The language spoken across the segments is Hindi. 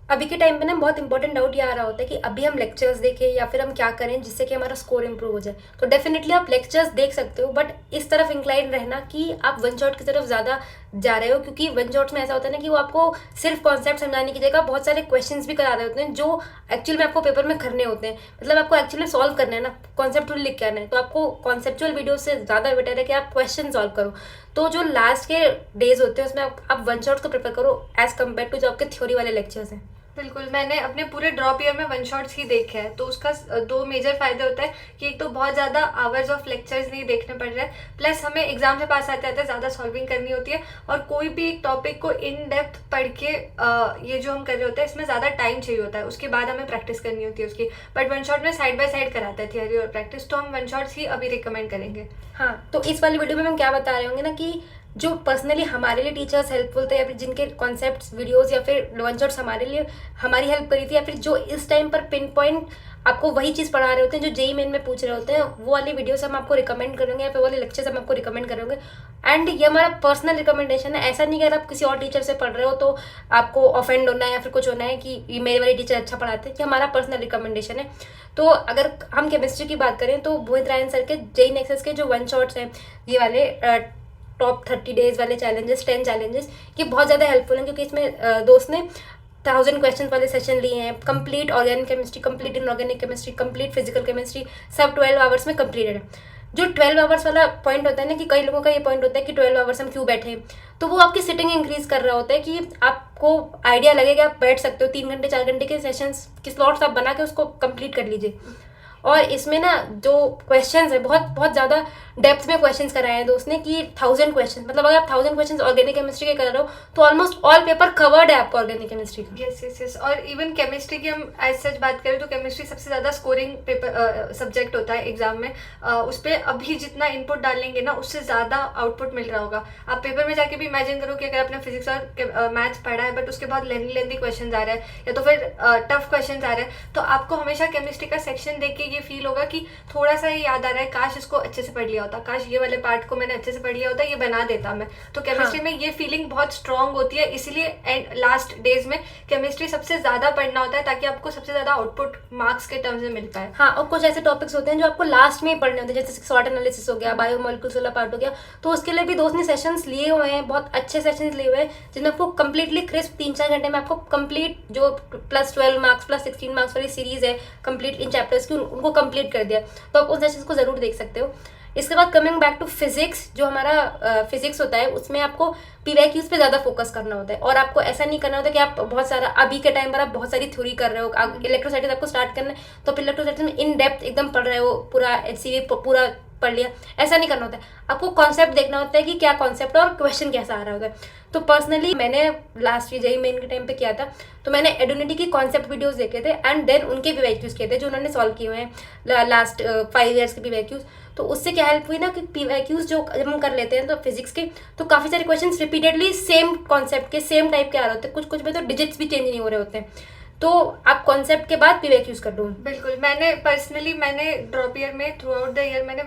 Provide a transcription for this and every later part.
अभी के टाइम पे ना बहुत इंपॉर्टेंट डाउट ये आ रहा होता है कि अभी हम लेक्चर्स देखें या फिर हम क्या करें जिससे कि हमारा स्कोर इंप्रूव हो जाए। तो डेफिनेटली आप लेक्चर्स देख सकते हो, बट इस तरफ इंक्लाइन रहना कि आप वन शॉट की तरफ ज़्यादा जा रहे हो, क्योंकि वन शॉट्स में ऐसा होता है ना कि वो आपको सिर्फ कॉन्सेप्ट समझाने की जगह बहुत सारे क्वेश्चंस भी करा रहे होते हैं जो एक्चुअल में आपको पेपर में करने होते हैं। मतलब आपको एक्चुअली सॉल्व करना है ना, कॉन्सेप्चुअल लिख के आना है, तो आपको कॉन्सेप्चुअल वीडियो से ज़्यादा बेटर है कि आप क्वेश्चन सॉल्व करो। तो जो लास्ट के डेज होते हैं उसमें आप वन शॉट्स को प्रेफर करो एज कम्पेयर टू जो आपके थ्योरी वाले लेक्चर्स हैं। बिल्कुल, मैंने अपने पूरे ड्रॉप ईयर में वन शॉट्स ही देखे हैं, तो उसका दो मेजर फायदे होता है कि एक तो बहुत ज़्यादा आवर्स ऑफ लेक्चर्स नहीं देखने पड़ रहे हैं, प्लस हमें एग्जाम से पास आते आते ज़्यादा सॉल्विंग करनी होती है, और कोई भी एक टॉपिक को इन डेप्थ पढ़ के ये जो हम कर रहे होते हैं इसमें ज़्यादा टाइम चाहिए होता है, उसके बाद हमें प्रैक्टिस करनी होती है उसकी। बट वन शॉट में साइड बाय साइड कराता है थियरी और प्रैक्टिस, तो हम वन शॉट्स ही अभी रिकमेंड करेंगे। हाँ, तो इस वाली वीडियो में हम क्या बता रहे होंगे ना कि जो पर्सनली हमारे लिए टीचर्स हेल्पफुल थे या फिर जिनके कॉन्सेप्ट्स वीडियोस या फिर वन शॉट्स हमारे लिए हमारी हेल्प करी थी, या फिर जो इस टाइम पर पिन पॉइंट आपको वही चीज़ पढ़ा रहे होते हैं जो जेई मेन में पूछ रहे होते हैं, वो वाली वीडियोस हम आपको रिकमेंड करेंगे या फिर वाले लेक्चर्स हम आपको रिकमेंड करेंगे। एंड ये हमारा पर्सनल रिकमेंडेशन है, ऐसा नहीं कि अगर आप किसी और टीचर से पढ़ रहे हो तो आपको ऑफेंड होना है या फिर कुछ होना है कि ये मेरे वाले टीचर अच्छा पढ़ाते हैं, कि हमारा पर्सनल रिकमेंडेशन है। तो अगर हम केमिस्ट्री की बात करें तो मोहित रायन सर के जेई नेक्सस के जो वन शॉट्स हैं, ये वाले टॉप 30 डेज वाले चैलेंजेस, 10 चैलेंजेस, ये बहुत ज़्यादा हेल्पफुल हैं, क्योंकि इसमें दोस्त ने 1000 क्वेश्चन वाले सेशन लिए हैं। Complete organic chemistry, complete inorganic chemistry, complete physical chemistry, सब 12 आवर्स में कंप्लीटेड है। जो 12 आवर्स वाला पॉइंट होता है ना, कि कई लोगों का ये पॉइंट होता है कि 12 आवर्स हम क्यों बैठे हैं, तो वो आपकी सिटिंग इंक्रीज कर रहा होता है कि आपको आइडिया लगेगा आप बैठ सकते हो 3 घंटे 4 घंटे के सेशंस की स्लॉट्स आप बना के उसको कंप्लीट कर लीजिए। और इसमें ना जो क्वेश्चंस है बहुत बहुत ज़्यादा डेप्थ में क्वेश्चंस कराए हैं दोस्त ने, कि 1000 क्वेश्चन, मतलब अगर आप 1000 क्वेश्चंस ऑर्गेनिक केमिस्ट्री के कर रहे हो तो ऑलमोस्ट ऑल पेपर कवर्ड है आपको ऑर्गेनिक केमिस्ट्री का। Yes yes yes. और इवन केमिस्ट्री की हम एज सच बात करें तो केमिस्ट्री सबसे ज़्यादा स्कोरिंग पेपर सब्जेक्ट होता है एग्जाम में। उस पर अभी जितना इनपुट डालेंगे ना उससे ज़्यादा आउटपुट मिल रहा होगा। आप पेपर में जाके भी इमेजिन करो कि अगर आपने फिजिक्स और मैथ्स पढ़ा है बट उसके बाद लेंदी क्वेश्चन आ रहा है या तो फिर टफ क्वेश्चन आ रहे हैं, तो आपको हमेशा केमिस्ट्री का सेक्शन देख के ये फील होगा कि थोड़ा सा ये याद आ रहा है, काश इसको अच्छे से पढ़ लिया होता, काश ये वाले पार्ट को मैंने अच्छे से पढ़ लिया होता, ये बना देता मैं। तो केमिस्ट्री में ये फीलिंग बहुत स्ट्रांग होती है, इसीलिए लास्ट डेज में केमिस्ट्री सबसे ज्यादा पढ़ना होता है ताकि आपको सबसे ज्यादा आउटपुट मार्क्स के टर्म्स में मिल पाए। हाँ, और कुछ ऐसे टॉपिक्स होते हैं जो आपको लास्ट में ही पढ़ने होते हैं, जैसे शॉर्ट एनालिसिस हो गया, बायोमोलिक्यूल्स वाला पार्ट हो गया, तो उसके लिए भी दोस्त ने सेशंस लिए हुए हैं, बहुत अच्छे सेशंस लिए हुए हैं जिनमें आपको कंप्लीटली क्रिस्प 3-4 घंटे में आपको कंप्लीट जो +12 मार्क्स +16 मार्क्स वाली सीरीज है कंप्लीट इन चैप्टर्स की, उनको कंप्लीट कर दिया। तो आप उन सेशंस को जरूर देख सकते हो। इसके बाद कमिंग बैक टू फिजिक्स, जो हमारा फिजिक्स होता है उसमें आपको पीवाईक्यूज पे ज़्यादा फोकस करना होता है, और आपको ऐसा नहीं करना होता कि आप बहुत सारा अभी के टाइम पर आप बहुत सारी थ्योरी कर रहे हो। इलेक्ट्रोस्टैटिक्स आपको स्टार्ट करना है तो फिर इलेक्ट्रोस्टैटिक्स में इन डेप्थ एकदम पढ़ रहे हो, पूरा एचसीवी पूरा पढ़ लिया, ऐसा नहीं करना होता है। आपको कॉन्सेप्ट देखना होता है कि क्या कॉन्सेप्ट है और क्वेश्चन कैसा आ रहा होगा। तो पर्सनली मैंने लास्ट जेईई मेन के टाइम पे किया था, तो मैंने एडोनिटी की कॉन्सेप्ट वीडियोस देखे थे एंड देन उनके पीवाईक्यूज किए थे जो उन्होंने सॉल्व किए हुए हैं लास्ट 5 ईयर्स के पीवाईक्यूज। तो उससे क्या हेल्प हुई ना कि पीवाईक्यूज जो जब हम कर लेते हैं तो फिजिक्स के, तो काफ़ी सारे क्वेश्चन रिपीटेडली सेम कॉन्सेप्ट के सेम टाइप के आ रहे होते हैं, कुछ में तो डिजिट्स भी चेंज नहीं हो रहे होते हैं। तो आप कॉन्सेप्ट के बाद पीवाईक्यूज कर दो। बिल्कुल, मैंने ड्रॉप ईयर में थ्रू आउट द ईयर मैंने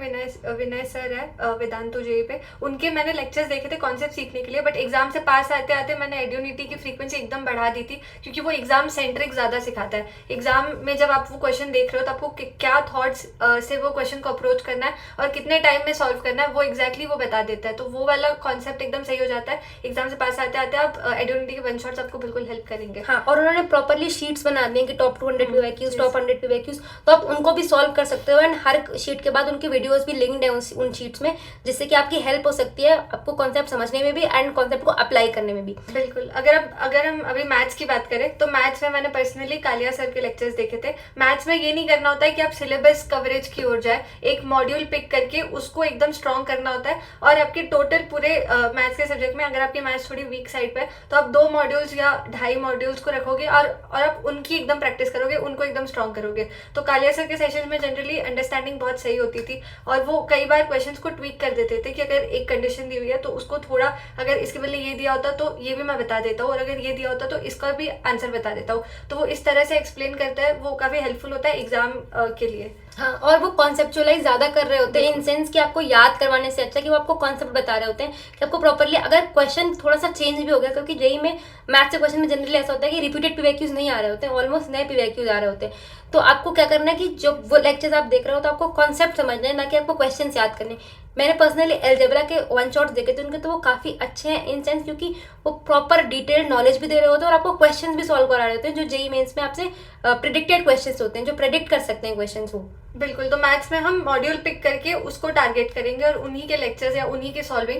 विनय सर है वेदांतु जेई पे, उनके मैंने लेक्चर्स देखे थे कॉन्सेप्ट सीखने के लिए। बट एग्जाम से पास आते आते मैंने एड्यूनिटी की फ्रीक्वेंसी एकदम बढ़ा दी थी, क्योंकि वो एग्जाम सेंट्रिक ज़्यादा सिखाता है। एग्जाम में जब आप वो क्वेश्चन देख रहे हो तो आपको क्या थॉट्स से वो क्वेश्चन को अप्रोच करना है और कितने टाइम में सॉल्व करना है, वो एग्जैक्टली वो बता देता है। तो वो वाला कॉन्सेप्ट एकदम सही हो जाता है। एग्जाम से पास आते आते आप एड्यूनिटी के वन शॉट्स आपको बिल्कुल हेल्प करेंगे। हाँ, और उन्होंने प्रॉपरली शीट्स बना दी हैं कि टॉप 200 पीवाईक्यूज, टॉप 100 पीवाईक्यूज, तो आप उनको भी सॉल्व कर सकते हो। एंड हर शीट के बाद उनकी वीडियोस भी लिंक्ड है उन शीट्स में, जिससे कि आपकी हेल्प हो सकती है आपको कॉन्सेप्ट समझने में भी एंड कॉन्सेप्ट को अप्लाई करने में भी। बिल्कुल। अगर हम अभी मैथ्स की बात करें तो मैथ्स में मैंने पर्सनली कालिया सर के लेक्चर्स देखे थे। मैथ्स में ये नहीं करना होता है कि आप सिलेबस कवरेज की ओर जाए, एक मॉड्यूल पिक करके उसको एकदम स्ट्रॉन्ग करना होता है। और आपके टोटल पूरे मैथ्स के सब्जेक्ट में अगर आपकी मैथ्स थोड़ी वीक साइड पे है तो आप 2 मॉड्यूल्स या 2.5 मॉड्यूल्स को रखोगे और आप उनकी एकदम प्रैक्टिस करोगे, उनको एकदम स्ट्रॉन्ग करोगे। तो कालिया सर के सेशन में जनरली अंडरस्टैंडिंग बहुत सही होती थी, और वो कई बार क्वेश्चंस को ट्वीक कर देते थे कि अगर एक कंडीशन दी हुई है तो उसको थोड़ा, अगर इसके बदले ये दिया होता तो ये भी मैं बता देता हूँ, और अगर ये दिया होता तो इसका भी आंसर बता देता हूँ। तो वो इस तरह से एक्सप्लेन करता है, वो काफ़ी हेल्पफुल होता है एग्जाम के लिए। हाँ, और वो कॉन्सेप्चुअलाइज ज़्यादा कर रहे होते हैं इन सेंस कि आपको याद करवाने से अच्छा कि वो आपको कॉन्सेप्ट बता रहे होते हैं कि आपको प्रॉपरली, अगर क्वेश्चन थोड़ा सा चेंज भी हो गया, क्योंकि जेई में मैथ्स के क्वेश्चन में जनरली ऐसा होता है कि रिपीटेड पीवाईक्यूज नहीं आ रहे होते हैं, ऑलमोस्ट नए पीवाईक्यूज आ रहे होते हैं। तो आपको क्या करना है कि जो वो लेक्चर्स आप देख रहे हो तो आपको कॉन्सेप्ट समझना है, ना कि आपको क्वेश्चंस याद करने। मैंने पर्सनली अलजेब्रा के वन शॉट्स देखे थे उनके, तो वो काफ़ी अच्छे हैं इन सेंस क्योंकि वो प्रॉपर डिटेल्ड नॉलेज भी दे रहे होते हैं और आपको क्वेश्चंस भी सॉल्व करा रहे होते हैं, जो जेईई मेंस में आपसे प्रिडिक्टेड क्वेश्चंस होते हैं, जो प्रेडिक्ट कर सकते हैं क्वेश्चंस वो। बिल्कुल, तो मैथ्स में हम मॉड्यूल पिक करके उसको टारगेट करेंगे और उन्हीं के लेक्चर्स या उन्हीं की सॉल्विंग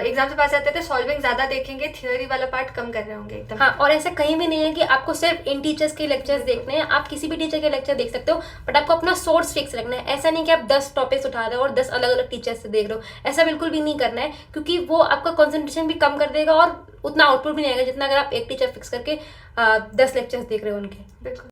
एग्जाम से पास आते थे, सॉल्विंग ज़्यादा देखेंगे, थियोरी वाला पार्ट कम कर रहे होंगे एकदम। हाँ, और ऐसा कहीं भी नहीं है कि आपको सिर्फ इन टीचर्स के लेक्चर्स देखने हैं, आप किसी भी टीचर के लेक्चर देख सकते हो, बट आपको अपना सोर्स फिक्स रखना है। ऐसा नहीं कि आप 10 टॉपिक्स उठा रहे हो और 10 अलग अलग टीचर्स से देख रहे हो, ऐसा बिल्कुल भी नहीं करना है, क्योंकि वो आपका कॉन्सेंट्रेशन भी कम कर देगा और उतना आउटपुट भी नहीं आएगा जितना अगर आप एक टीचर फिक्स करके 10 लेक्चर्स देख रहे हो उनके। बिल्कुल।